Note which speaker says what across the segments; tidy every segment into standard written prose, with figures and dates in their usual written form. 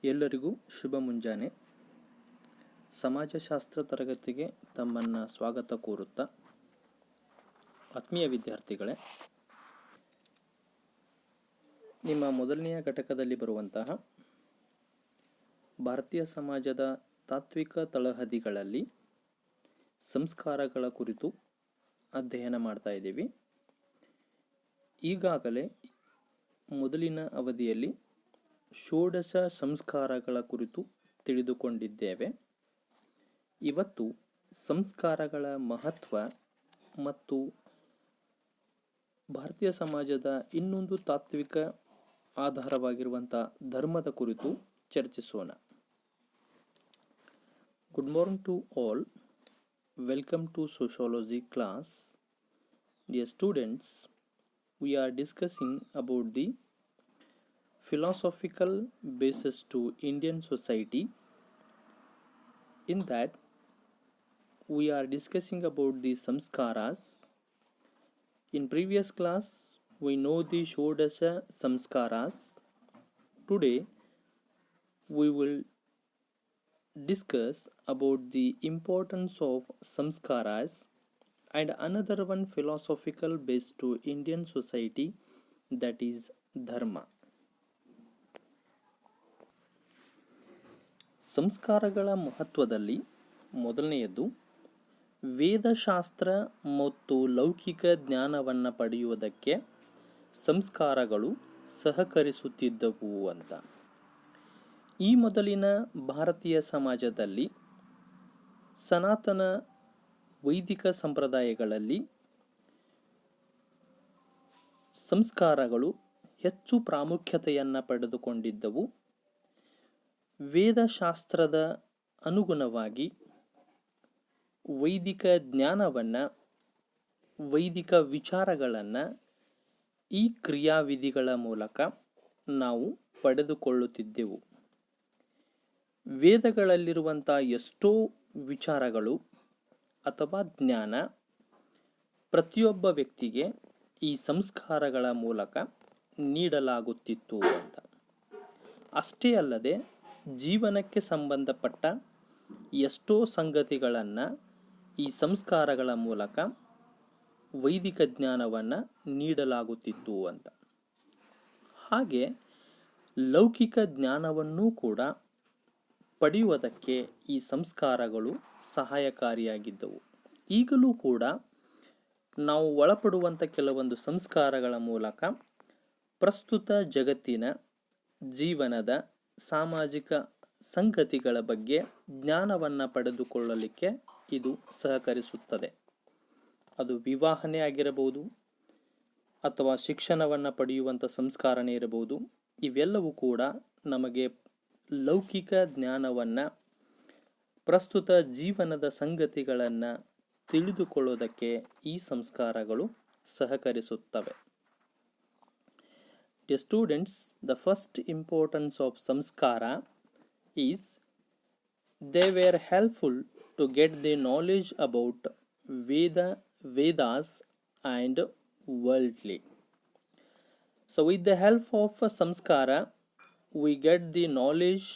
Speaker 1: ಎಲ್ಲರಿಗೂ ಶುಭ ಮುಂಜಾನೆ. ಸಮಾಜಶಾಸ್ತ್ರ ತರಗತಿಗೆ ತಮ್ಮನ್ನು ಸ್ವಾಗತ ಕೋರುತ್ತಾ, ಆತ್ಮೀಯ ವಿದ್ಯಾರ್ಥಿಗಳೇ, ನಿಮ್ಮ ಮೊದಲನೆಯ ಘಟಕದಲ್ಲಿ ಬರುವಂತಹ ಭಾರತೀಯ ಸಮಾಜದ ತಾತ್ವಿಕ ತಳಹದಿಗಳಲ್ಲಿ ಸಂಸ್ಕಾರಗಳ ಕುರಿತು ಅಧ್ಯಯನ ಮಾಡ್ತಾ ಇದ್ದೀವಿ. ಈಗಾಗಲೇ ಮೊದಲಿನ ಅವಧಿಯಲ್ಲಿ ಷೋಡಶ ಸಂಸ್ಕಾರಗಳ ಕುರಿತು ತಿಳಿದುಕೊಂಡಿದ್ದೇವೆ. ಇವತ್ತು ಸಂಸ್ಕಾರಗಳ ಮಹತ್ವ ಮತ್ತು ಭಾರತೀಯ ಸಮಾಜದ ಇನ್ನೊಂದು ತಾತ್ವಿಕ ಆಧಾರವಾಗಿರುವಂಥ ಧರ್ಮದ ಕುರಿತು ಚರ್ಚಿಸೋಣ. Good morning to all. Welcome to sociology class. Dear students, we are discussing about the philosophical basis to Indian society. In that, we are discussing about the samskaras. In previous class, we know the Shodasha samskaras. Today, we will discuss about the importance of samskaras and another one philosophical base to Indian society, that is dharma. ಸಂಸ್ಕಾರಗಳ ಮಹತ್ವದಲ್ಲಿ ಮೊದಲನೆಯದು ವೇದಶಾಸ್ತ್ರ ಮತ್ತು ಲೌಕಿಕ ಜ್ಞಾನವನ್ನು ಪಡೆಯುವುದಕ್ಕೆ ಸಂಸ್ಕಾರಗಳು ಸಹಕರಿಸುತ್ತಿದ್ದವು ಅಂತ. ಈ ಮೊದಲಿನ ಭಾರತೀಯ ಸಮಾಜದಲ್ಲಿ ಸನಾತನ ವೈದಿಕ ಸಂಪ್ರದಾಯಗಳಲ್ಲಿ ಸಂಸ್ಕಾರಗಳು ಹೆಚ್ಚು ಪ್ರಾಮುಖ್ಯತೆಯನ್ನು ಪಡೆದುಕೊಂಡಿದ್ದವು. ವೇದಶಾಸ್ತ್ರದ ಅನುಗುಣವಾಗಿ ವೈದಿಕ ಜ್ಞಾನವನ್ನು, ವೈದಿಕ ವಿಚಾರಗಳನ್ನು ಈ ಕ್ರಿಯಾವಿಧಿಗಳ ಮೂಲಕ ನಾವು ಪಡೆದುಕೊಳ್ಳುತ್ತಿದ್ದೆವು. ವೇದಗಳಲ್ಲಿರುವಂಥ ಎಷ್ಟೋ ವಿಚಾರಗಳು ಅಥವಾ ಜ್ಞಾನ ಪ್ರತಿಯೊಬ್ಬ ವ್ಯಕ್ತಿಗೆ ಈ ಸಂಸ್ಕಾರಗಳ ಮೂಲಕ ನೀಡಲಾಗುತ್ತಿತ್ತು ಅಂತ. ಅಷ್ಟೇ ಅಲ್ಲದೆ ಜೀವನಕ್ಕೆ ಸಂಬಂಧಪಟ್ಟ ಎಷ್ಟೋ ಸಂಗತಿಗಳನ್ನು ಈ ಸಂಸ್ಕಾರಗಳ ಮೂಲಕ ವೈದಿಕ ಜ್ಞಾನವನ್ನು ನೀಡಲಾಗುತ್ತಿತ್ತು ಅಂತ. ಹಾಗೆ ಲೌಕಿಕ ಜ್ಞಾನವನ್ನೂ ಕೂಡ ಪಡೆಯುವುದಕ್ಕೆ ಈ ಸಂಸ್ಕಾರಗಳು ಸಹಾಯಕಾರಿಯಾಗಿದ್ದವು. ಈಗಲೂ ಕೂಡ ನಾವು ಒಳಪಡುವಂಥ ಕೆಲವೊಂದು ಸಂಸ್ಕಾರಗಳ ಮೂಲಕ ಪ್ರಸ್ತುತ ಜಗತ್ತಿನ ಜೀವನದ ಸಾಮಾಜಿಕ ಸಂಗತಿಗಳ ಬಗ್ಗೆ ಜ್ಞಾನವನ್ನು ಪಡೆದುಕೊಳ್ಳಲಿಕ್ಕೆ ಇದು ಸಹಕರಿಸುತ್ತದೆ. ಅದು ವಿವಾಹನೇ ಆಗಿರಬಹುದು ಅಥವಾ ಶಿಕ್ಷಣವನ್ನು ಪಡೆಯುವಂಥ ಸಂಸ್ಕಾರನೇ ಇರಬಹುದು. ಇವೆಲ್ಲವೂ ಕೂಡ ನಮಗೆ ಲೌಕಿಕ ಜ್ಞಾನವನ್ನು, ಪ್ರಸ್ತುತ ಜೀವನದ ಸಂಗತಿಗಳನ್ನು ತಿಳಿದುಕೊಳ್ಳೋದಕ್ಕೆ ಈ ಸಂಸ್ಕಾರಗಳು ಸಹಕರಿಸುತ್ತವೆ. Dear students, the first importance of samskara is they were helpful to get the knowledge about Vedas and worldly. So with the help of samskara, we get the knowledge,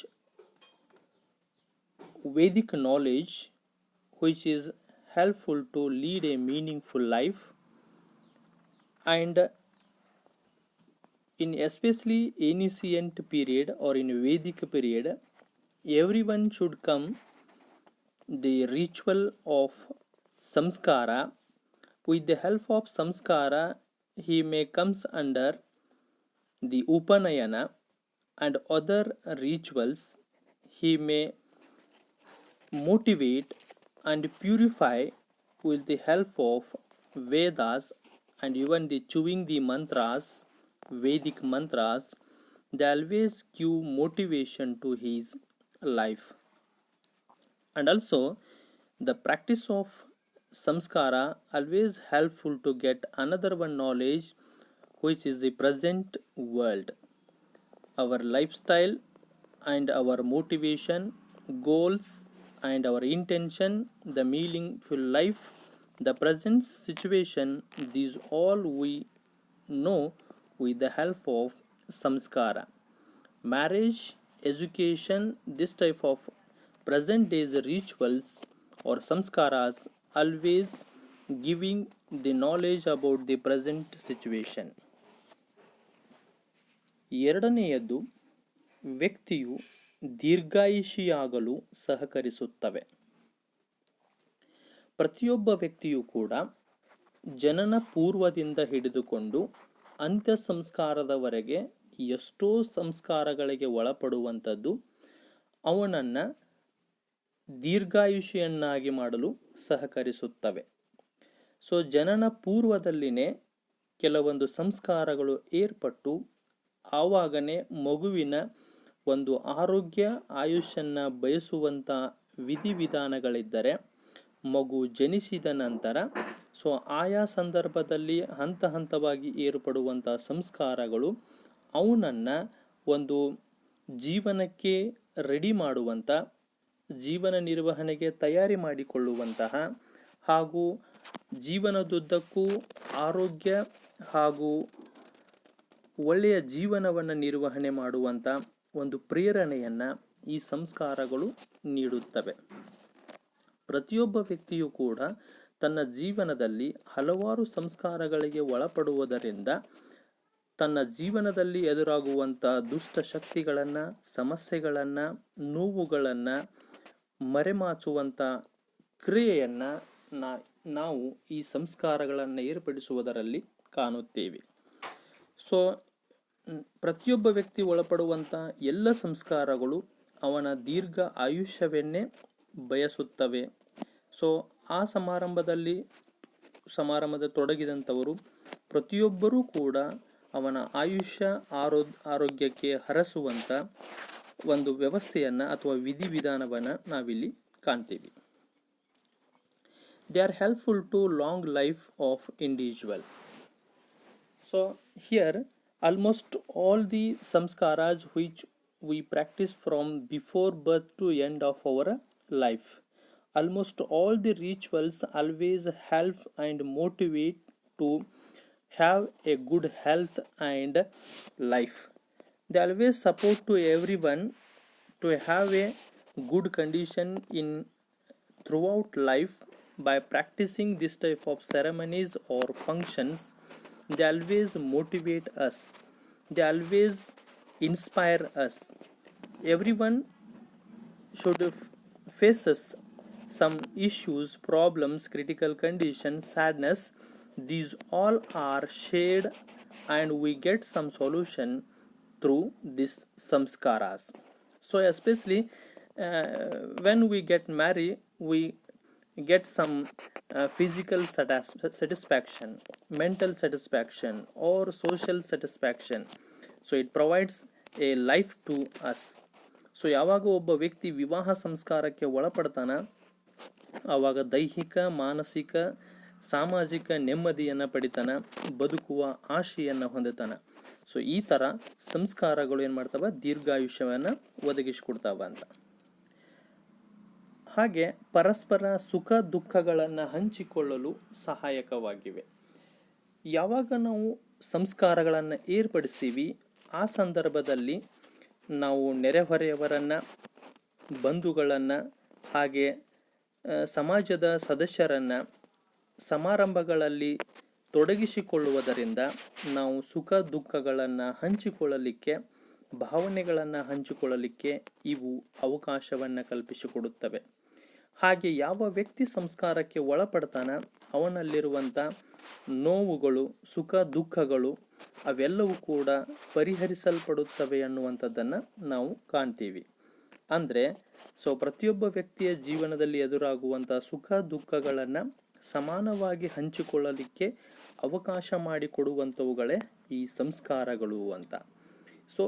Speaker 1: Vedic knowledge, which is helpful to lead a meaningful life. And in especially ancient period or in Vedic period, everyone should come the ritual of samskara. With the help of samskara, he may comes under the upanayana and other rituals. He may motivate and purify with the help of Vedas and even the chewing the mantras, Vedic mantras. They always give motivation to his life. And also the practice of samskara always helpful to get another one knowledge, which is the present world, our lifestyle and our motivation, goals and our intention, the meaningful life, the present situation. These all we know with the help of samskara. Marriage education, this type of present days rituals or samskaras always giving the knowledge about the present situation. ಎರಡನೆಯದ್ದು, ವ್ಯಕ್ತಿಯು ದೀರ್ಘಾಯುಷಿಯಾಗಲು ಸಹಕರಿಸುತ್ತವೆ. ಪ್ರತಿಯೊಬ್ಬ ವ್ಯಕ್ತಿಯು ಕೂಡ ಜನನ ಪೂರ್ವದಿಂದ ಹಿಡಿದುಕೊಂಡು ಅಂತ್ಯ ಸಂಸ್ಕಾರದವರೆಗೆ ಎಷ್ಟೋ ಸಂಸ್ಕಾರಗಳಿಗೆ ಒಳಪಡುವಂಥದ್ದು ಅವನನ್ನು ದೀರ್ಘಾಯುಷಿಯನ್ನಾಗಿ ಮಾಡಲು ಸಹಕರಿಸುತ್ತವೆ. ಸೊ ಜನನ ಪೂರ್ವದಲ್ಲಿನೇ ಕೆಲವೊಂದು ಸಂಸ್ಕಾರಗಳು ಏರ್ಪಟ್ಟು ಆವಾಗನೇ ಮಗುವಿನ ಒಂದು ಆರೋಗ್ಯ ಆಯುಷನ್ನು ಬಯಸುವಂಥ ವಿಧಿವಿಧಾನಗಳಿದ್ದರೆ ಮಗು ಜನಿಸಿದ ನಂತರ ಸೊ ಆಯಾ ಸಂದರ್ಭದಲ್ಲಿ ಹಂತ ಹಂತವಾಗಿ ಏರ್ಪಡುವಂಥ ಸಂಸ್ಕಾರಗಳು ಅವನನ್ನು ಒಂದು ಜೀವನಕ್ಕೆ ರೆಡಿ ಮಾಡುವಂಥ, ಜೀವನ ನಿರ್ವಹಣೆಗೆ ತಯಾರಿ ಮಾಡಿಕೊಳ್ಳುವಂತಹ ಹಾಗೂ ಜೀವನದುದ್ದಕ್ಕೂ ಆರೋಗ್ಯ ಹಾಗೂ ಒಳ್ಳೆಯ ಜೀವನವನ್ನು ನಿರ್ವಹಣೆ ಮಾಡುವಂಥ ಒಂದು ಪ್ರೇರಣೆಯನ್ನು ಈ ಸಂಸ್ಕಾರಗಳು ನೀಡುತ್ತವೆ. ಪ್ರತಿಯೊಬ್ಬ ವ್ಯಕ್ತಿಯು ಕೂಡ ತನ್ನ ಜೀವನದಲ್ಲಿ ಹಲವಾರು ಸಂಸ್ಕಾರಗಳಿಗೆ ಒಳಪಡುವುದರಿಂದ ತನ್ನ ಜೀವನದಲ್ಲಿ ಎದುರಾಗುವಂಥ ದುಷ್ಟ ಶಕ್ತಿಗಳನ್ನು, ಸಮಸ್ಯೆಗಳನ್ನು, ನೋವುಗಳನ್ನು ಮರೆಮಾಚುವಂಥ ಕ್ರಿಯೆಯನ್ನು ನಾವು ಈ ಸಂಸ್ಕಾರಗಳನ್ನು ಏರ್ಪಡಿಸುವುದರಲ್ಲಿ ಕಾಣುತ್ತೇವೆ. ಸೊ ಪ್ರತಿಯೊಬ್ಬ ವ್ಯಕ್ತಿ ಒಳಪಡುವಂಥ ಎಲ್ಲ ಸಂಸ್ಕಾರಗಳು ಅವನ ದೀರ್ಘ ಆಯುಷ್ಯವನ್ನೇ ಬಯಸುತ್ತವೆ. ಸೊ ಆ ಸಮಾರಂಭದ ತೊಡಗಿದಂಥವರು ಪ್ರತಿಯೊಬ್ಬರೂ ಕೂಡ ಅವನ ಆಯುಷ್ಯ ಆರೋಗ್ಯಕ್ಕೆ ಹರಸುವಂಥ ಒಂದು ವ್ಯವಸ್ಥೆಯನ್ನು ಅಥವಾ ವಿಧಿವಿಧಾನವನ್ನು ನಾವಿಲ್ಲಿ ಕಾಣ್ತೀವಿ. They are helpful to long life of individual. So here almost all the samskaras which we practice from before birth to end of our life, almost all the rituals always help and motivate to have a good health and life. They always support to everyone to have a good condition in throughout life. By practicing this type of ceremonies or functions, they always motivate us, they always inspire us. Everyone should faces some issues, problems, critical conditions, sadness. These all are shared and we get some solution through these samskaras. So especially when we get married, we get some physical satisfaction, mental satisfaction or social satisfaction. So it provides a life to us. So ಯಾವಾಗ ಒಬ್ಬ ವ್ಯಕ್ತಿ ವಿವಾಹ ಸಂಸ್ಕಾರಕ್ಕೆ ಒಳಪಡ್ತಾನ ಆವಾಗ ದೈಹಿಕ, ಮಾನಸಿಕ, ಸಾಮಾಜಿಕ ನೆಮ್ಮದಿಯನ್ನು ಪಡಿತಾನ, ಬದುಕುವ ಆಶೆಯನ್ನು ಹೊಂದುತ್ತಾನ. ಸೊ ಈ ಥರ ಸಂಸ್ಕಾರಗಳು ಏನು ಮಾಡ್ತಾವ, ದೀರ್ಘಾಯುಷ್ಯವನ್ನು ಒದಗಿಸಿಕೊಡ್ತಾವ ಅಂತ. ಹಾಗೆ ಪರಸ್ಪರ ಸುಖ ದುಃಖಗಳನ್ನು ಹಂಚಿಕೊಳ್ಳಲು ಸಹಾಯಕವಾಗಿವೆ. ಯಾವಾಗ ನಾವು ಸಂಸ್ಕಾರಗಳನ್ನು ಏರ್ಪಡಿಸ್ತೀವಿ ಆ ಸಂದರ್ಭದಲ್ಲಿ ನಾವು ನೆರೆಹೊರೆಯವರನ್ನು, ಬಂಧುಗಳನ್ನು, ಹಾಗೆ ಸಮಾಜದ ಸದಸ್ಯರನ್ನು ಸಮಾರಂಭಗಳಲ್ಲಿ ತೊಡಗಿಸಿಕೊಳ್ಳುವುದರಿಂದ ನಾವು ಸುಖ ದುಃಖಗಳನ್ನು ಹಂಚಿಕೊಳ್ಳಲಿಕ್ಕೆ, ಭಾವನೆಗಳನ್ನು ಹಂಚಿಕೊಳ್ಳಲಿಕ್ಕೆ ಇವು ಅವಕಾಶವನ್ನು ಕಲ್ಪಿಸಿಕೊಡುತ್ತವೆ. ಹಾಗೆ ಯಾವ ವ್ಯಕ್ತಿ ಸಂಸ್ಕಾರಕ್ಕೆ ಒಳಪಡ್ತಾನ ಅವನಲ್ಲಿರುವಂಥ ನೋವುಗಳು, ಸುಖ ದುಃಖಗಳು ಅವೆಲ್ಲವೂ ಕೂಡ ಪರಿಹರಿಸಲ್ಪಡುತ್ತವೆ ಅನ್ನುವಂಥದ್ದನ್ನು ನಾವು ಕಾಣ್ತೀವಿ. ಅಂದರೆ ಸೊ ಪ್ರತಿಯೊಬ್ಬ ವ್ಯಕ್ತಿಯ ಜೀವನದಲ್ಲಿ ಎದುರಾಗುವಂಥ ಸುಖ ದುಃಖಗಳನ್ನು ಸಮಾನವಾಗಿ ಹಂಚಿಕೊಳ್ಳಲಿಕ್ಕೆ ಅವಕಾಶ ಮಾಡಿಕೊಡುವಂಥವುಗಳೇ ಈ ಸಂಸ್ಕಾರಗಳು ಅಂತ. ಸೊ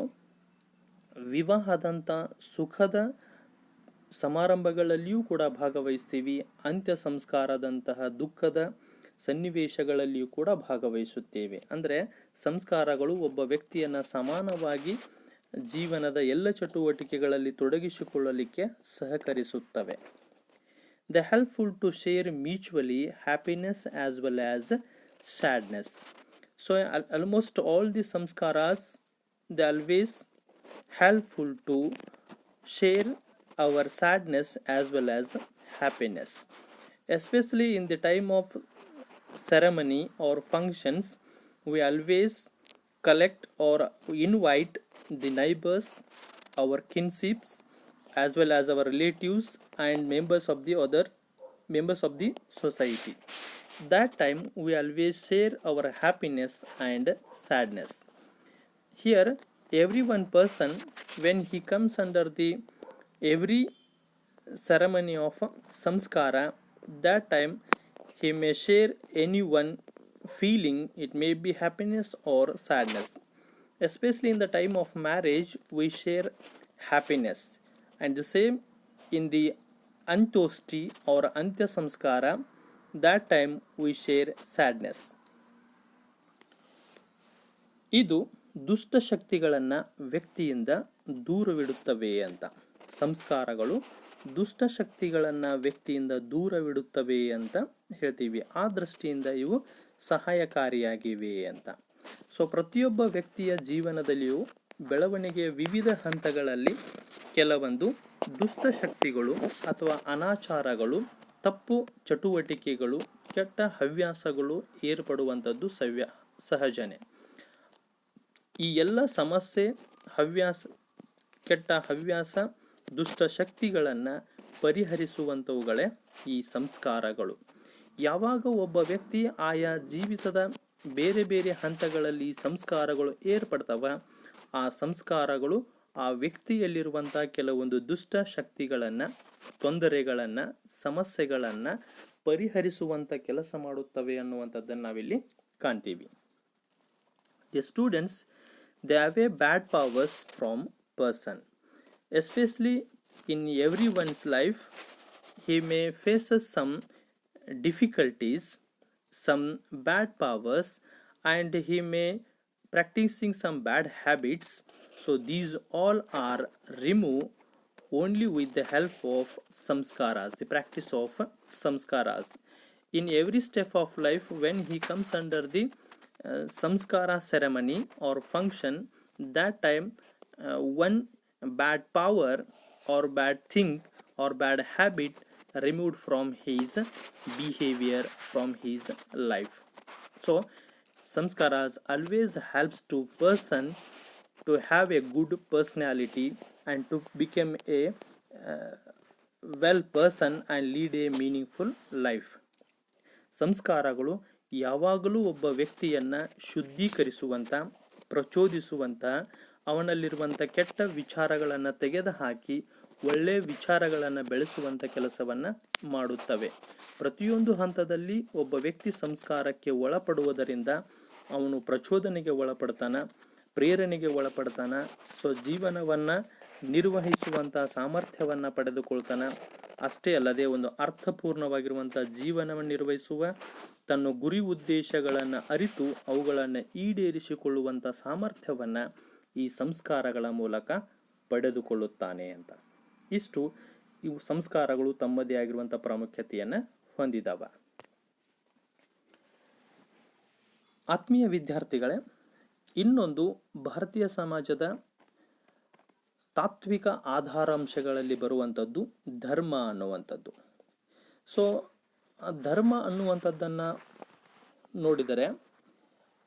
Speaker 1: ವಿವಾಹದಂಥ ಸುಖದ ಸಮಾರಂಭಗಳಲ್ಲಿಯೂ ಕೂಡ ಭಾಗವಹಿಸ್ತೀವಿ, ಅಂತ್ಯ ಸಂಸ್ಕಾರದಂತಹ ದುಃಖದ ಸನ್ನಿವೇಶಗಳಲ್ಲಿಯೂ ಕೂಡ ಭಾಗವಹಿಸುತ್ತೇವೆ. ಅಂದರೆ ಸಂಸ್ಕಾರಗಳು ಒಬ್ಬ ವ್ಯಕ್ತಿಯನ್ನು ಸಮಾನವಾಗಿ ಜೀವನದ ಎಲ್ಲ ಚಟುವಟಿಕೆಗಳಲ್ಲಿ ತೊಡಗಿಸಿಕೊಳ್ಳಲಿಕ್ಕೆ ಸಹಕರಿಸುತ್ತವೆ. They helpful to share mutually happiness as well as sadness. So almost all the ಸಂಸ್ಕಾರಾಸ್ they always helpful to share our sadness as well as happiness, especially in the time of ceremony or functions. We always collect or invite the neighbors, our kinships, as well as our relatives and members of the other members of the society. That time we always share our happiness and sadness. Here every one person, when he comes under the every ceremony of samskara, that time he may share any one feeling, it may be happiness or sadness. Especially in the time of marriage we share happiness, and the same in the antosti or antya samskara, that time we share sadness. ಇದು ದುಷ್ಟಶಕ್ತಿಗಳನ್ನು ವ್ಯಕ್ತಿಯಿಂದ ದೂರವಿಡುತ್ತವೆ ಅಂತ. ಸಂಸ್ಕಾರಗಳು ದುಷ್ಟಶಕ್ತಿಗಳನ್ನು ವ್ಯಕ್ತಿಯಿಂದ ದೂರವಿಡುತ್ತವೆ ಅಂತ ಹೇಳ್ತೀವಿ. ಆ ದೃಷ್ಟಿಯಿಂದ ಇವು ಸಹಾಯಕಾರಿಯಾಗಿವೆ ಅಂತ. ಸೊ ಪ್ರತಿಯೊಬ್ಬ ವ್ಯಕ್ತಿಯ ಜೀವನದಲ್ಲಿಯೂ ಬೆಳವಣಿಗೆಯ ವಿವಿಧ ಹಂತಗಳಲ್ಲಿ ಕೆಲವೊಂದು ದುಷ್ಟಶಕ್ತಿಗಳು ಅಥವಾ ಅನಾಚಾರಗಳು, ತಪ್ಪು ಚಟುವಟಿಕೆಗಳು, ಕೆಟ್ಟ ಹವ್ಯಾಸಗಳು ಏರ್ಪಡುವಂಥದ್ದು ಸಹಜನೇ. ಈ ಎಲ್ಲ ಸಮಸ್ಯೆ, ಹವ್ಯಾಸ, ಕೆಟ್ಟ ಹವ್ಯಾಸ, ದುಷ್ಟಶಕ್ತಿಗಳನ್ನು ಪರಿಹರಿಸುವಂಥವುಗಳೇ ಈ ಸಂಸ್ಕಾರಗಳು. ಯಾವಾಗ ಒಬ್ಬ ವ್ಯಕ್ತಿ ಆಯಾ ಜೀವಿತದ ಬೇರೆ ಬೇರೆ ಹಂತಗಳಲ್ಲಿ ಸಂಸ್ಕಾರಗಳು ಏರ್ಪಡ್ತವ, ಆ ಸಂಸ್ಕಾರಗಳು ಆ ವ್ಯಕ್ತಿಯಲ್ಲಿರುವಂಥ ಕೆಲವೊಂದು ದುಷ್ಟ ಶಕ್ತಿಗಳನ್ನು, ತೊಂದರೆಗಳನ್ನು, ಸಮಸ್ಯೆಗಳನ್ನು ಪರಿಹರಿಸುವಂಥ ಕೆಲಸ ಮಾಡುತ್ತವೆ ಅನ್ನುವಂಥದ್ದನ್ನು ನಾವಿಲ್ಲಿ ಕಾಣ್ತೀವಿ. The students, they have a bad powers from person, especially in everyone's life. He may faces some difficulties, some bad powers, and he may practicing some bad habits. So these all are removed only with the help of samskaras, the practice of samskaras. In every step of life, when he comes under the samskara ceremony or function, that time one bad power or bad thing or bad habit removed from his behavior, from his life. So samskaras always helps to person to have a good personality and to become a well person and lead a meaningful life. ಸಂಸ್ಕಾರಗಳು ಯಾವಾಗಲೂ ಒಬ್ಬ ವ್ಯಕ್ತಿಯನ್ನು ಶುದ್ಧೀಕರಿಸುವಂಥ, ಪ್ರಚೋದಿಸುವಂಥ, ಅವನಲ್ಲಿರುವಂಥ ಕೆಟ್ಟ ವಿಚಾರಗಳನ್ನು ತೆಗೆದುಹಾಕಿ ಒಳ್ಳೆಯ ವಿಚಾರಗಳನ್ನು ಬೆಳೆಸುವಂಥ ಕೆಲಸವನ್ನು ಮಾಡುತ್ತವೆ. ಪ್ರತಿಯೊಂದು ಹಂತದಲ್ಲಿ ಒಬ್ಬ ವ್ಯಕ್ತಿ ಸಂಸ್ಕಾರಕ್ಕೆ ಒಳಪಡುವುದರಿಂದ ಅವನು ಪ್ರಚೋದನೆಗೆ ಒಳಪಡ್ತಾನೆ, ಪ್ರೇರಣೆಗೆ ಒಳಪಡ್ತಾನೆ. ಸೊ ಜೀವನವನ್ನು ನಿರ್ವಹಿಸುವಂಥ ಸಾಮರ್ಥ್ಯವನ್ನು ಪಡೆದುಕೊಳ್ತಾನೆ. ಅಷ್ಟೇ ಅಲ್ಲದೆ ಒಂದು ಅರ್ಥಪೂರ್ಣವಾಗಿರುವಂಥ ಜೀವನವನ್ನು ನಿರ್ವಹಿಸುವ, ತನ್ನ ಗುರಿ ಉದ್ದೇಶಗಳನ್ನು ಅರಿತು ಅವುಗಳನ್ನು ಈಡೇರಿಸಿಕೊಳ್ಳುವಂಥ ಸಾಮರ್ಥ್ಯವನ್ನು ಈ ಸಂಸ್ಕಾರಗಳ ಮೂಲಕ ಪಡೆದುಕೊಳ್ಳುತ್ತಾನೆ ಅಂತ. ಇಷ್ಟು ಇವು ಸಂಸ್ಕಾರಗಳು ತಮ್ಮದೇ ಆಗಿರುವಂಥ ಪ್ರಾಮುಖ್ಯತೆಯನ್ನು ಹೊಂದಿದವ. ಆತ್ಮೀಯ ವಿದ್ಯಾರ್ಥಿಗಳೇ, ಇನ್ನೊಂದು ಭಾರತೀಯ ಸಮಾಜದ ತಾತ್ವಿಕ ಆಧಾರಾಂಶಗಳಲ್ಲಿ ಬರುವಂಥದ್ದು ಧರ್ಮ ಅನ್ನುವಂಥದ್ದು. ಸೊ ಧರ್ಮ ಅನ್ನುವಂಥದ್ದನ್ನು ನೋಡಿದರೆ,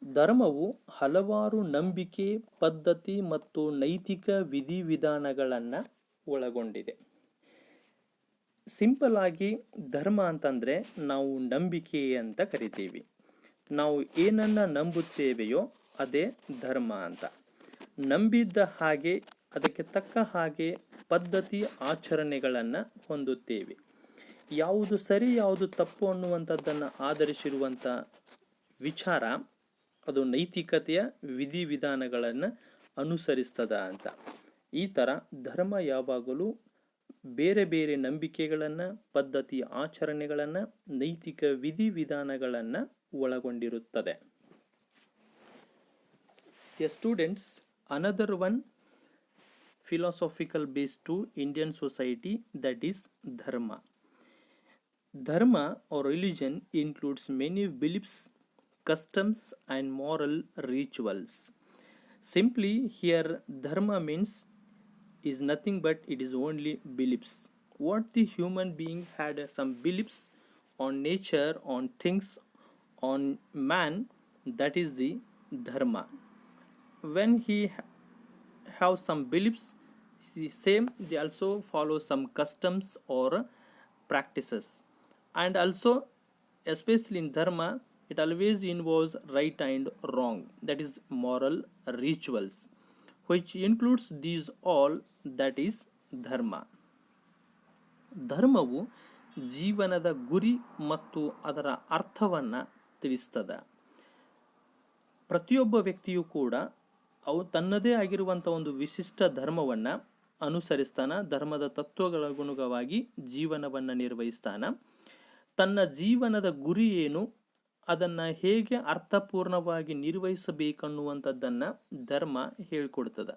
Speaker 1: ಧರ್ಮವು ಹಲವಾರು ನಂಬಿಕೆ, ಪದ್ಧತಿ ಮತ್ತು ನೈತಿಕ ವಿಧಿವಿಧಾನಗಳನ್ನು ಒಳಗೊಂಡಿದೆ. ಸಿಂಪಲ್ ಆಗಿ ಧರ್ಮ ಅಂತಂದರೆ ನಾವು ನಂಬಿಕೆ ಅಂತ ಕರಿತೀವಿ. ನಾವು ಏನನ್ನು ನಂಬುತ್ತೇವೆಯೋ ಅದೇ ಧರ್ಮ ಅಂತ. ನಂಬಿದ್ದ ಹಾಗೆ ಅದಕ್ಕೆ ತಕ್ಕ ಹಾಗೆ ಪದ್ಧತಿ ಆಚರಣೆಗಳನ್ನು ಹೊಂದುತ್ತೇವೆ. ಯಾವುದು ಸರಿ ಯಾವುದು ತಪ್ಪು ಅನ್ನುವಂಥದ್ದನ್ನು ಆಧರಿಸಿರುವಂಥ ವಿಚಾರ ಅದು ನೈತಿಕತೆಯ ವಿಧಿವಿಧಾನಗಳನ್ನು ಅನುಸರಿಸ್ತದ ಅಂತ. ಈ ಥರ ಧರ್ಮ ಯಾವಾಗಲೂ ಬೇರೆ ಬೇರೆ ನಂಬಿಕೆಗಳನ್ನು, ಪದ್ಧತಿ ಆಚರಣೆಗಳನ್ನು, ನೈತಿಕ ವಿಧಿವಿಧಾನಗಳನ್ನು ಒಳಗೊಂಡಿರುತ್ತದೆ. Students, another one philosophical base to Indian society, that is dharma. Dharma or religion includes many beliefs, customs and moral rituals. Simply here dharma means is nothing but it is only beliefs. What the human being had some beliefs on nature, on things, on man, that is the dharma. When he have some beliefs, same they also follow some customs or practices. And also especially in dharma, it always involves right and wrong, that is moral rituals, which includes these all, that is ಧರ್ಮ. ಧರ್ಮವು ಜೀವನದ ಗುರಿ ಮತ್ತು ಅದರ ಅರ್ಥವನ್ನು ತಿಳಿಸ್ತದೆ. ಪ್ರತಿಯೊಬ್ಬ ವ್ಯಕ್ತಿಯೂ ಕೂಡ ತನ್ನದೇ ಆಗಿರುವಂಥ ಒಂದು ವಿಶಿಷ್ಟ ಧರ್ಮವನ್ನು ಅನುಸರಿಸ್ತಾನೆ. ಧರ್ಮದ ತತ್ವಗಳ ಅನುಗುಣವಾಗಿ ಜೀವನವನ್ನು ನಿರ್ವಹಿಸ್ತಾನೆ. ತನ್ನ ಜೀವನದ ಗುರಿ ಏನು, ಅದನ್ನು ಹೇಗೆ ಅರ್ಥಪೂರ್ಣವಾಗಿ ನಿರ್ವಹಿಸಬೇಕನ್ನುವಂಥದ್ದನ್ನು ಧರ್ಮ ಹೇಳಿಕೊಡ್ತದೆ.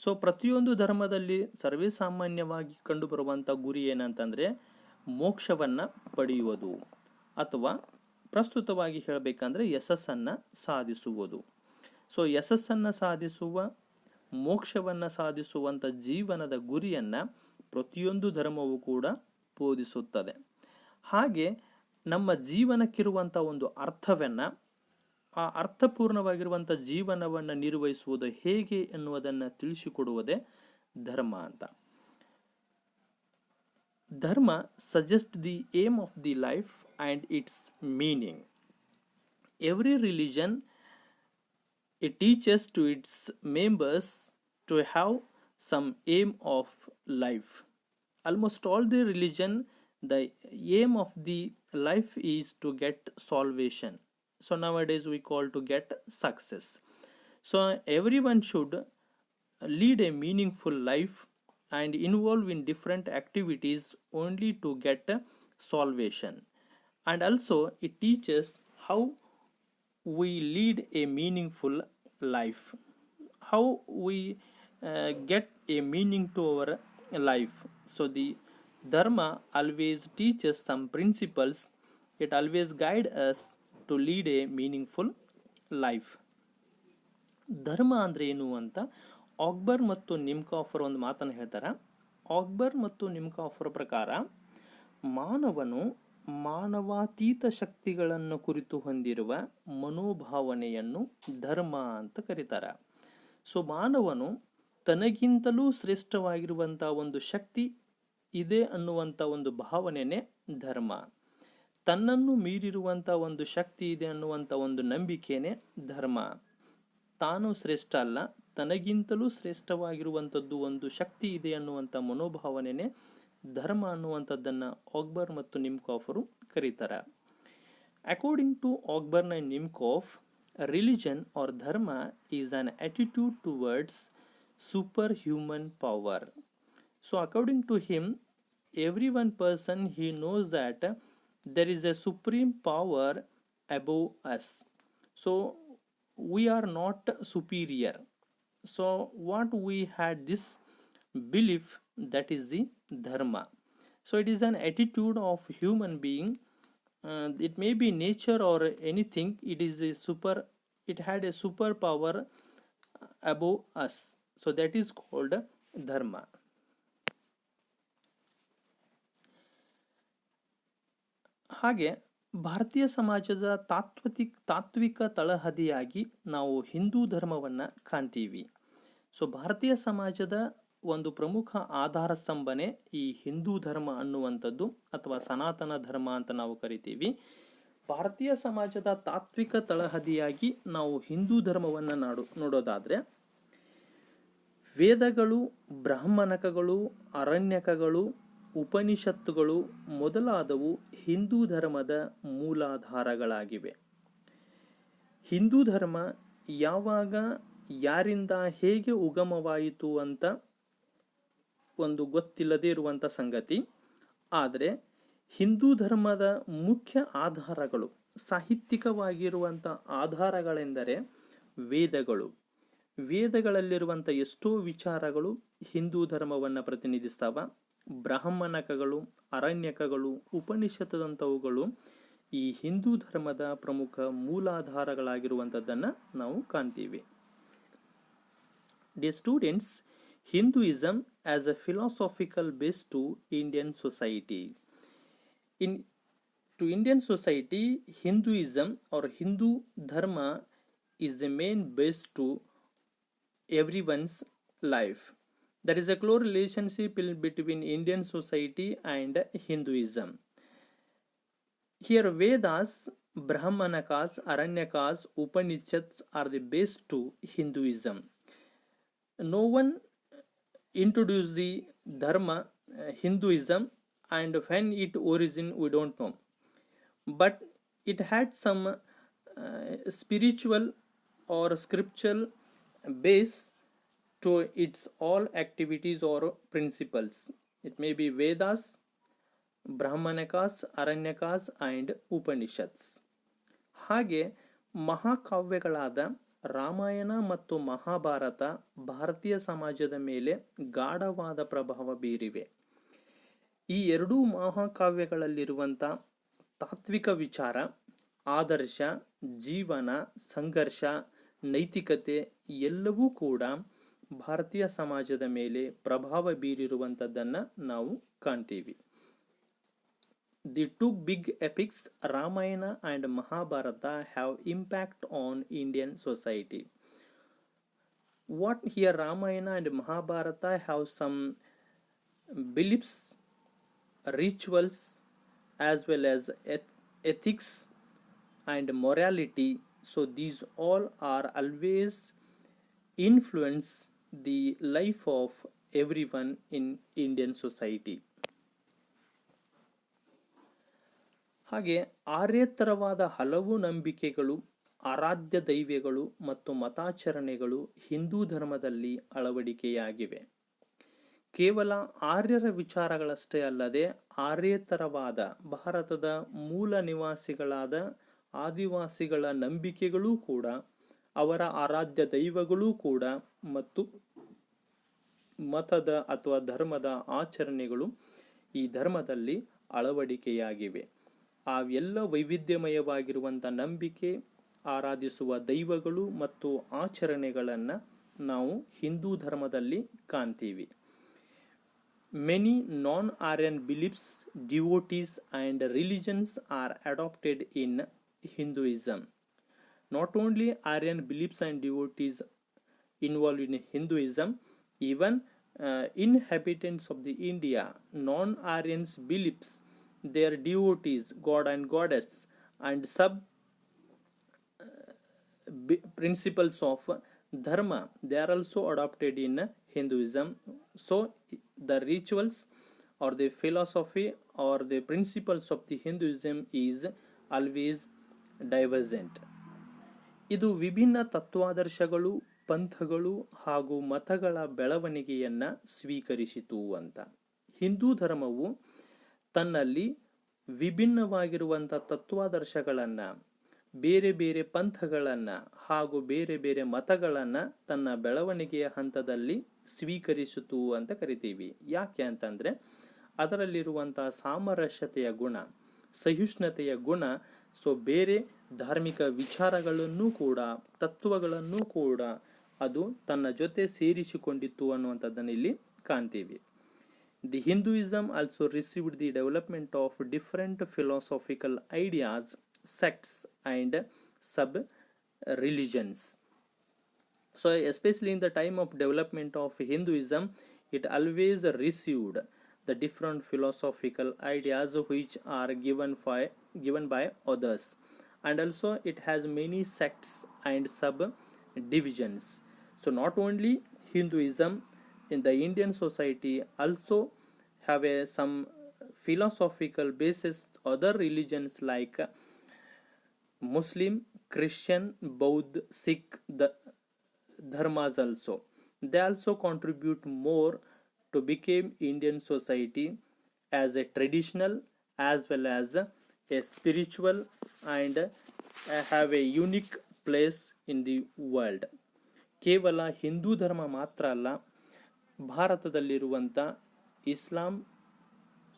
Speaker 1: ಸೊ ಪ್ರತಿಯೊಂದು ಧರ್ಮದಲ್ಲಿ ಸರ್ವೇ ಸಾಮಾನ್ಯವಾಗಿ ಕಂಡುಬರುವಂಥ ಗುರಿ ಏನಂತಂದರೆ ಮೋಕ್ಷವನ್ನು ಪಡೆಯುವುದು, ಅಥವಾ ಪ್ರಸ್ತುತವಾಗಿ ಹೇಳಬೇಕಂದ್ರೆ ಯಶಸ್ಸನ್ನು ಸಾಧಿಸುವುದು. ಸೊ ಯಶಸ್ಸನ್ನು ಸಾಧಿಸುವ, ಮೋಕ್ಷವನ್ನು ಸಾಧಿಸುವಂಥ ಜೀವನದ ಗುರಿಯನ್ನು ಪ್ರತಿಯೊಂದು ಧರ್ಮವೂ ಕೂಡ ಬೋಧಿಸುತ್ತದೆ. ಹಾಗೆ ನಮ್ಮ ಜೀವನಕ್ಕಿರುವಂಥ ಒಂದು ಅರ್ಥವನ್ನು, ಆ ಅರ್ಥಪೂರ್ಣವಾಗಿರುವಂಥ ಜೀವನವನ್ನು ನಿರ್ವಹಿಸುವುದು ಹೇಗೆ ಎನ್ನುವುದನ್ನು ತಿಳಿಸಿಕೊಡುವುದೇ ಧರ್ಮ ಅಂತ. ಧರ್ಮ suggest the aim of the life and its meaning. Every religion it teaches to its members to have some aim of life. Almost all the religion, the aim of the life is to get salvation. So nowadays we call to get success. So everyone should lead a meaningful life and involve in different activities only to get salvation. And also it teaches how we lead a meaningful life, how we get a meaning to our life. So the dharma always teaches some principles. It always guide us to lead a meaningful life. ಧರ್ಮ ಅಂದರೆ ಏನು ಅಂತ ಆಕ್ಬರ್ ಮತ್ತು ನಿಮ್ಕಾಫರ್ ಒಂದು ಮಾತನ್ನು ಹೇಳ್ತಾರೆ. ಆಕ್ಬರ್ ಮತ್ತು ನಿಮ್ಕಾಫರ್ ಪ್ರಕಾರ ಮಾನವನು ಮಾನವಾತೀತ ಶಕ್ತಿಗಳನ್ನು ಕುರಿತು ಹೊಂದಿರುವ ಮನೋಭಾವನೆಯನ್ನು ಧರ್ಮ ಅಂತ ಕರೀತಾರೆ. ಸೊ ಮಾನವನು ತನಗಿಂತಲೂ ಶ್ರೇಷ್ಠವಾಗಿರುವಂಥ ಒಂದು ಶಕ್ತಿ ಇದೆ ಅನ್ನುವಂಥ ಒಂದು ಭಾವನೆನೇ ಧರ್ಮ. ತನ್ನನ್ನು ಮೀರಿರುವಂಥ ಒಂದು ಶಕ್ತಿ ಇದೆ ಅನ್ನುವಂಥ ಒಂದು ನಂಬಿಕೆನೇ ಧರ್ಮ. ತಾನು ಶ್ರೇಷ್ಠ ಅಲ್ಲ, ತನಗಿಂತಲೂ ಶ್ರೇಷ್ಠವಾಗಿರುವಂಥದ್ದು ಒಂದು ಶಕ್ತಿ ಇದೆ ಅನ್ನುವಂಥ ಮನೋಭಾವನೆನೇ ಧರ್ಮ ಅನ್ನುವಂಥದ್ದನ್ನು ಆಕ್ಬರ್ ಮತ್ತು ನಿಮ್ಕಾಫರು ಕರೀತಾರೆ. According to Ogburn and Nimkoff, religion or dharma is an attitude towards super human power. So according to him, every one person he knows that there is a supreme power above us. So we are not superior. So what we had this belief, that is the dharma. So it is an attitude of human being. It may be nature or anything. It had a super power above us. So that is called dharma. ಹಾಗೆ ಭಾರತೀಯ ಸಮಾಜದ ತಾತ್ವಿಕ ತಳಹದಿಯಾಗಿ ನಾವು ಹಿಂದೂ ಧರ್ಮವನ್ನು ಕಾಣ್ತೀವಿ. So ಭಾರತೀಯ ಸಮಾಜದ ಒಂದು ಪ್ರಮುಖ ಆಧಾರ ಸ್ತಂಭನೆ ಈ ಹಿಂದೂ ಧರ್ಮ ಅನ್ನುವಂಥದ್ದು, ಅಥವಾ ಸನಾತನ ಧರ್ಮ ಅಂತ ನಾವು ಕರಿತೀವಿ. ಭಾರತೀಯ ಸಮಾಜದ ತಾತ್ವಿಕ ತಳಹದಿಯಾಗಿ ನಾವು ಹಿಂದೂ ಧರ್ಮವನ್ನು ನೋಡೋದಾದರೆ, ವೇದಗಳು, ಬ್ರಾಹ್ಮಣಕಗಳು, ಅರಣ್ಯಕಗಳು, ಉಪನಿಷತ್ತುಗಳು ಮೊದಲಾದವು ಹಿಂದೂ ಧರ್ಮದ ಮೂಲಾಧಾರಗಳಾಗಿವೆ. ಹಿಂದೂ ಧರ್ಮ ಯಾವಾಗ, ಯಾರಿಂದ, ಹೇಗೆ ಉಗಮವಾಯಿತು ಅಂತ ಒಂದು ಗೊತ್ತಿಲ್ಲದೇ ಇರುವಂಥ ಸಂಗತಿ. ಆದರೆ ಹಿಂದೂ ಧರ್ಮದ ಮುಖ್ಯ ಆಧಾರಗಳು, ಸಾಹಿತ್ಯಿಕವಾಗಿರುವಂಥ ಆಧಾರಗಳೆಂದರೆ ವೇದಗಳು. ವೇದಗಳಲ್ಲಿರುವಂಥ ಎಷ್ಟೋ ವಿಚಾರಗಳು ಹಿಂದೂ ಧರ್ಮವನ್ನು ಪ್ರತಿನಿಧಿಸ್ತಾವ. ಬ್ರಾಹ್ಮಣಕಗಳು, ಅರಣ್ಯಕಗಳು, ಉಪನಿಷತ್ತದಂಥವುಗಳು ಈ ಹಿಂದೂ ಧರ್ಮದ ಪ್ರಮುಖ ಮೂಲಾಧಾರಗಳಾಗಿರುವಂಥದ್ದನ್ನು ನಾವು ಕಾಣ್ತೀವಿ. Dear students, Hinduism as a philosophical base to Indian society. In to Indian society, Hinduism or Hindu Dharma is the main base to everyone's life. There is a close relationship between Indian society and Hinduism. Here, Vedas, Brahmanakas, Aranyakas, Upanishads are the base to Hinduism. No one introduced the Dharma, Hinduism, and when it origin we don't know. But it had some spiritual or scriptural base to its all activities or principles. It may be Vedas, Brahmanakas, Aranyakas and Upanishads. ಹಾಗೆ ಮಹಾಕಾವ್ಯಗಳಾದ ರಾಮಾಯಣ ಮತ್ತು ಮಹಾಭಾರತ ಭಾರತೀಯ ಸಮಾಜದ ಮೇಲೆ ಗಾಢವಾದ ಪ್ರಭಾವ ಬೀರಿವೆ. ಈ ಎರಡೂ ಮಹಾಕಾವ್ಯಗಳಲ್ಲಿರುವಂಥ ತಾತ್ವಿಕ ವಿಚಾರ, ಆದರ್ಶ, ಜೀವನ, ಸಂಘರ್ಷ, ನೈತಿಕತೆ ಎಲ್ಲವೂ ಕೂಡ ಭಾರತೀಯ ಸಮಾಜದ ಮೇಲೆ ಪ್ರಭಾವ ಬೀರಿರುವಂಥದ್ದನ್ನು ನಾವು ಕಾಣ್ತೀವಿ. The two big epics, Ramayana and Mahabharata, have impact on Indian society. What here Ramayana and Mahabharata have some beliefs, rituals, as well as ethics and morality. So these all are always influence the life of everyone in Indian society. ಹಾಗೆ ಆರ್ಯೇತರವಾದ ಹಲವು ನಂಬಿಕೆಗಳು, ಆರಾಧ್ಯ ದೈವ್ಯಗಳು ಮತ್ತು ಮತಾಚರಣೆಗಳು ಹಿಂದೂ ಧರ್ಮದಲ್ಲಿ ಅಳವಡಿಕೆಯಾಗಿವೆ. ಕೇವಲ ಆರ್ಯರ ವಿಚಾರಗಳಷ್ಟೇ ಅಲ್ಲದೆ ಆರ್ಯೇತರವಾದ ಭಾರತದ ಮೂಲ ನಿವಾಸಿಗಳಾದ ಆದಿವಾಸಿಗಳ ನಂಬಿಕೆಗಳೂ ಕೂಡ, ಅವರ ಆರಾಧ್ಯ ದೈವಗಳೂ ಕೂಡ ಮತ್ತು ಮತದ ಅಥವಾ ಧರ್ಮದ ಆಚರಣೆಗಳು ಈ ಧರ್ಮದಲ್ಲಿ ಅಳವಡಿಕೆಯಾಗಿವೆ. ಆ ಎಲ್ಲ ವೈವಿಧ್ಯಮಯವಾಗಿರುವಂಥ ನಂಬಿಕೆ, ಆರಾಧಿಸುವ ದೈವಗಳು ಮತ್ತು ಆಚರಣೆಗಳನ್ನು ನಾವು ಹಿಂದೂ ಧರ್ಮದಲ್ಲಿ ಕಾಣ್ತೀವಿ. Many non Aryan beliefs, devotees and religions are adapted in Hinduism. Not only Aryan beliefs and devotees involved in Hinduism, even inhabitants of the India, non-Aryans beliefs, their devotees, god and goddess, and sub principles of dharma, they are also adopted in Hinduism. So the rituals or the philosophy or the principles of the Hinduism is always divergent. ಇದು ವಿಭಿನ್ನ ತತ್ವಾದರ್ಶಗಳು, ಪಂಥಗಳು ಹಾಗೂ ಮತಗಳ ಬೆಳವಣಿಗೆಯನ್ನು ಸ್ವೀಕರಿಸಿತು ಅಂತ. ಹಿಂದೂ ಧರ್ಮವು ತನ್ನಲ್ಲಿ ವಿಭಿನ್ನವಾಗಿರುವಂಥ ತತ್ವಾದರ್ಶಗಳನ್ನು, ಬೇರೆ ಬೇರೆ ಪಂಥಗಳನ್ನು ಹಾಗೂ ಬೇರೆ ಬೇರೆ ಮತಗಳನ್ನು ತನ್ನ ಬೆಳವಣಿಗೆಯ ಹಂತದಲ್ಲಿ ಸ್ವೀಕರಿಸಿತು ಅಂತ ಕರಿತೀವಿ. ಯಾಕೆ ಅಂತಂದರೆ ಅದರಲ್ಲಿರುವಂಥ ಸಾಮರಸ್ಯತೆಯ ಗುಣ, ಸಹಿಷ್ಣುತೆಯ ಗುಣ, ಸೊ ಬೇರೆ ಧಾರ್ಮಿಕ ವಿಚಾರಗಳನ್ನು ಕೂಡ, ತತ್ವಗಳನ್ನು ಕೂಡ ಅದು ತನ್ನ ಜೊತೆ ಸೇರಿಸಿಕೊಂಡಿತ್ತು ಅನ್ನುವಂಥದ್ದನ್ನು ಇಲ್ಲಿ ಕಾಣ್ತೀವಿ. The Hinduism also received the development of different philosophical ideas, sects and sub religions. So especially in the time of development of Hinduism, it always received the different philosophical ideas which are given by others, and also it has many sects and sub divisions. So not only Hinduism in the Indian society also have some philosophical basis, other religions like Muslim, Christian, Buddha, Sikh, the dharmas also, they also contribute more to become Indian society as a traditional as well as a spiritual and have a unique place in the world. ಕೇವಲ ಹಿಂದೂ ಧರ್ಮ ಮಾತ್ರ ಅಲ್ಲ, ಭಾರತದಲ್ಲಿರುವಂಥ ಇಸ್ಲಾಂ,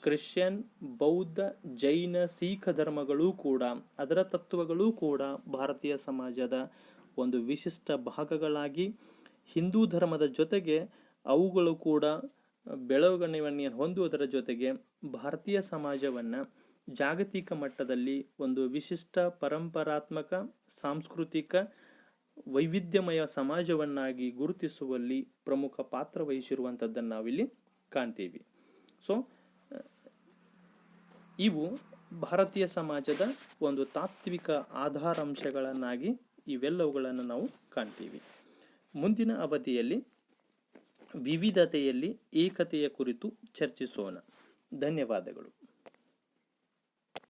Speaker 1: Christian, ಬೌದ್ಧ, ಜೈನ, ಸಿಖ್ ಧರ್ಮಗಳೂ ಕೂಡ, ಅದರ ತತ್ವಗಳೂ ಕೂಡ ಭಾರತೀಯ ಸಮಾಜದ ಒಂದು ವಿಶಿಷ್ಟ ಭಾಗಗಳಾಗಿ ಹಿಂದೂ ಧರ್ಮದ ಜೊತೆಗೆ ಅವುಗಳು ಕೂಡ ಬೆಳವಣಿಗೆಯನ್ನು ಹೊಂದುವುದರ ಜೊತೆಗೆ ಭಾರತೀಯ ಸಮಾಜವನ್ನು ಜಾಗತಿಕ ಮಟ್ಟದಲ್ಲಿ ಒಂದು ವಿಶಿಷ್ಟ ಪರಂಪರಾತ್ಮಕ ಸಾಂಸ್ಕೃತಿಕ ವೈವಿಧ್ಯಮಯ ಸಮಾಜವನ್ನಾಗಿ ಗುರುತಿಸುವಲ್ಲಿ ಪ್ರಮುಖ ಪಾತ್ರ ವಹಿಸಿರುವಂಥದ್ದನ್ನು ನಾವಿಲ್ಲಿ ಕಾಣ್ತೀವಿ. ಸೊ ಇವು ಭಾರತೀಯ ಸಮಾಜದ ಒಂದು ತಾತ್ವಿಕ ಆಧಾರಾಂಶಗಳನ್ನಾಗಿ ಇವೆಲ್ಲವುಗಳನ್ನು ನಾವು ಕಾಣ್ತೀವಿ. ಮುಂದಿನ ಅವಧಿಯಲ್ಲಿ ವಿವಿಧತೆಯಲ್ಲಿ ಏಕತೆಯ ಕುರಿತು ಚರ್ಚಿಸೋಣ. ಧನ್ಯವಾದಗಳು.